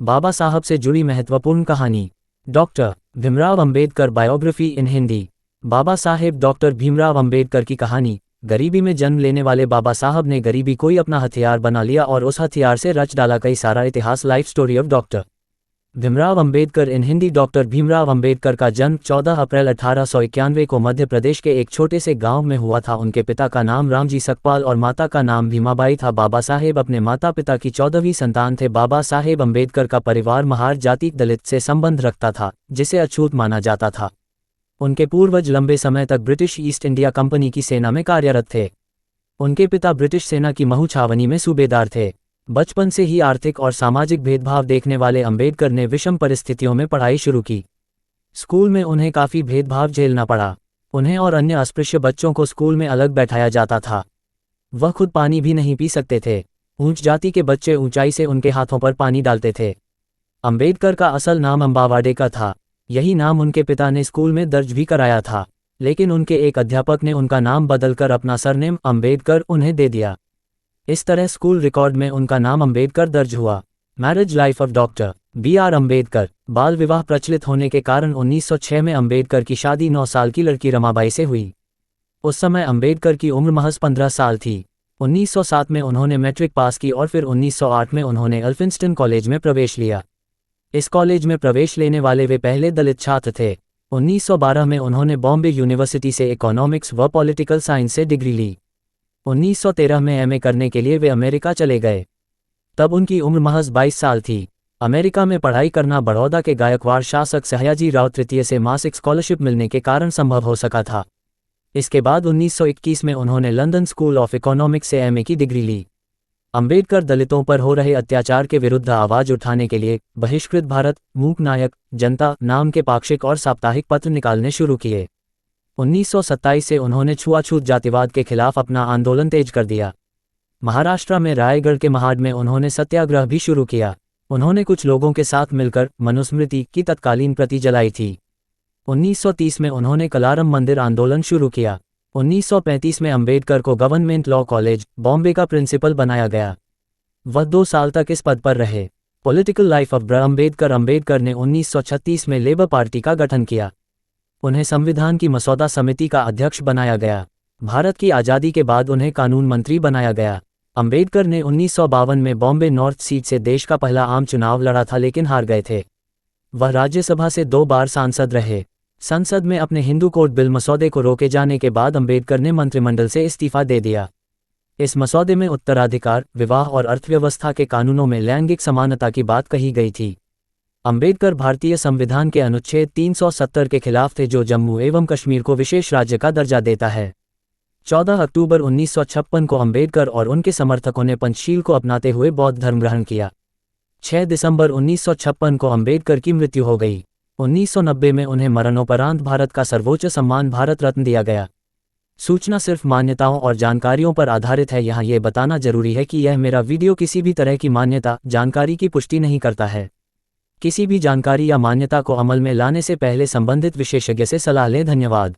बाबा साहब से जुड़ी महत्वपूर्ण कहानी। डॉक्टर भीमराव अंबेडकर बायोग्राफी इन हिंदी। बाबा साहेब डॉक्टर भीमराव अंबेडकर की कहानी। गरीबी में जन्म लेने वाले बाबा साहब ने गरीबी को ही अपना हथियार बना लिया और उस हथियार से रच डाला कई सारा इतिहास। Life story of doctor Bhimrao Ambedkar in Hindi. Doctor Bhimrao Ambedkar का जन्म 14 अप्रैल 1891 को मध्य प्रदेश के एक छोटे से गांव में हुआ था। उनके पिता का नाम रामजी सकपाल और माता का नाम भीमाबाई था। बाबा साहेब अपने माता पिता की 14वीं संतान थे। बाबा साहेब अंबेडकर का परिवार महार जाति दलित से संबंध रखता था, जिसे अछूत माना जाता था। उनके पूर्वज लंबे समय तक ब्रिटिश ईस्ट इंडिया कंपनी की सेना में कार्यरत थे। उनके पिता ब्रिटिश सेना की महू छावनी में सूबेदार थे। बचपन से ही आर्थिक और सामाजिक भेदभाव देखने वाले अंबेडकर ने विषम परिस्थितियों में पढ़ाई शुरू की। स्कूल में उन्हें काफ़ी भेदभाव झेलना पड़ा। उन्हें और अन्य अस्पृश्य बच्चों को स्कूल में अलग बैठाया जाता था। वह खुद पानी भी नहीं पी सकते थे। ऊंच जाति के बच्चे ऊंचाई से उनके हाथों पर पानी डालते थे। अंबेडकर का असल नाम अंबावाडे का था। यही नाम उनके पिता ने स्कूल में दर्ज भी कराया था, लेकिन उनके एक अध्यापक ने उनका नाम बदलकर अपना सरनेम अंबेडकर उन्हें दे दिया। इस तरह स्कूल रिकॉर्ड में उनका नाम अंबेडकर दर्ज हुआ। Marriage life of doctor B.R. Ambedkar. बाल विवाह प्रचलित होने के कारण 1906 में अंबेडकर की शादी 9 साल की लड़की रमाबाई से हुई। उस समय अंबेडकर की उम्र महज 15 साल थी। 1907 में उन्होंने मैट्रिक पास की और फिर 1908 में उन्होंने एल्फिंस्टन कॉलेज में प्रवेश लिया। इस कॉलेज में प्रवेश लेने वाले वे पहले दलित छात्र थे। 1912 में उन्होंने बॉम्बे यूनिवर्सिटी से इकोनॉमिक्स व पॉलिटिकल साइंस से डिग्री ली। 1913 में MA करने के लिए वे अमेरिका चले गए। तब उनकी उम्र महज 22 साल थी। अमेरिका में पढ़ाई करना बड़ौदा के गायकवाड़ शासक सयाजी राव तृतीय से मासिक स्कॉलरशिप मिलने के कारण संभव हो सका था। इसके बाद 1921 में उन्होंने लंदन स्कूल ऑफ इकोनॉमिक्स से MA की डिग्री ली। अंबेडकर दलितों पर हो रहे अत्याचार के विरुद्ध आवाज उठाने के लिए बहिष्कृत भारत, मूक नायक, जनता नाम के पाक्षिक और साप्ताहिक पत्र निकालने शुरू किए। 1927 से उन्होंने छुआछूत जातिवाद के खिलाफ अपना आंदोलन तेज कर दिया। महाराष्ट्र में रायगढ़ के महाड में उन्होंने सत्याग्रह भी शुरू किया। उन्होंने कुछ लोगों के साथ मिलकर मनुस्मृति की तत्कालीन प्रति जलाई थी। 1930 में उन्होंने कलारम मंदिर आंदोलन शुरू किया। 1935 में अंबेडकर को गवर्नमेंट लॉ कॉलेज, बॉम्बे का प्रिंसिपल बनाया गया। वह 2 साल तक इस पद पर रहे। Political life of Ambedkar. Ambedkar ने 1936 में लेबर पार्टी का गठन किया। उन्हें संविधान की मसौदा समिति का अध्यक्ष बनाया गया। भारत की आज़ादी के बाद उन्हें कानून मंत्री बनाया गया। अंबेडकर ने 1952 में बॉम्बे नॉर्थ सीट से देश का पहला आम चुनाव लड़ा था, लेकिन हार गए थे। वह राज्यसभा से 2 बार सांसद रहे। संसद में अपने हिंदू कोड बिल मसौदे को रोके जाने के बाद अंबेडकर ने मंत्रिमंडल से इस्तीफा दे दिया। इस मसौदे में उत्तराधिकार, विवाह और अर्थव्यवस्था के कानूनों में लैंगिक समानता की बात कही गई थी। अंबेडकर भारतीय संविधान के अनुच्छेद 370 के खिलाफ थे, जो जम्मू एवं कश्मीर को विशेष राज्य का दर्जा देता है। 14 अक्टूबर 1956 को अंबेडकर और उनके समर्थकों ने पंचशील को अपनाते हुए बौद्ध धर्म ग्रहण किया। 6 दिसंबर 1956 को अंबेडकर की मृत्यु हो गई। 1990 में उन्हें मरणोपरांत भारत का सर्वोच्च सम्मान भारत रत्न दिया गया। सूचना सिर्फ मान्यताओं और जानकारियों पर आधारित है। यहाँ ये बताना जरूरी है कि यह मेरा वीडियो किसी भी तरह की मान्यता, जानकारी की पुष्टि नहीं करता है। किसी भी जानकारी या मान्यता को अमल में लाने से पहले संबंधित विशेषज्ञ से सलाह लें। धन्यवाद।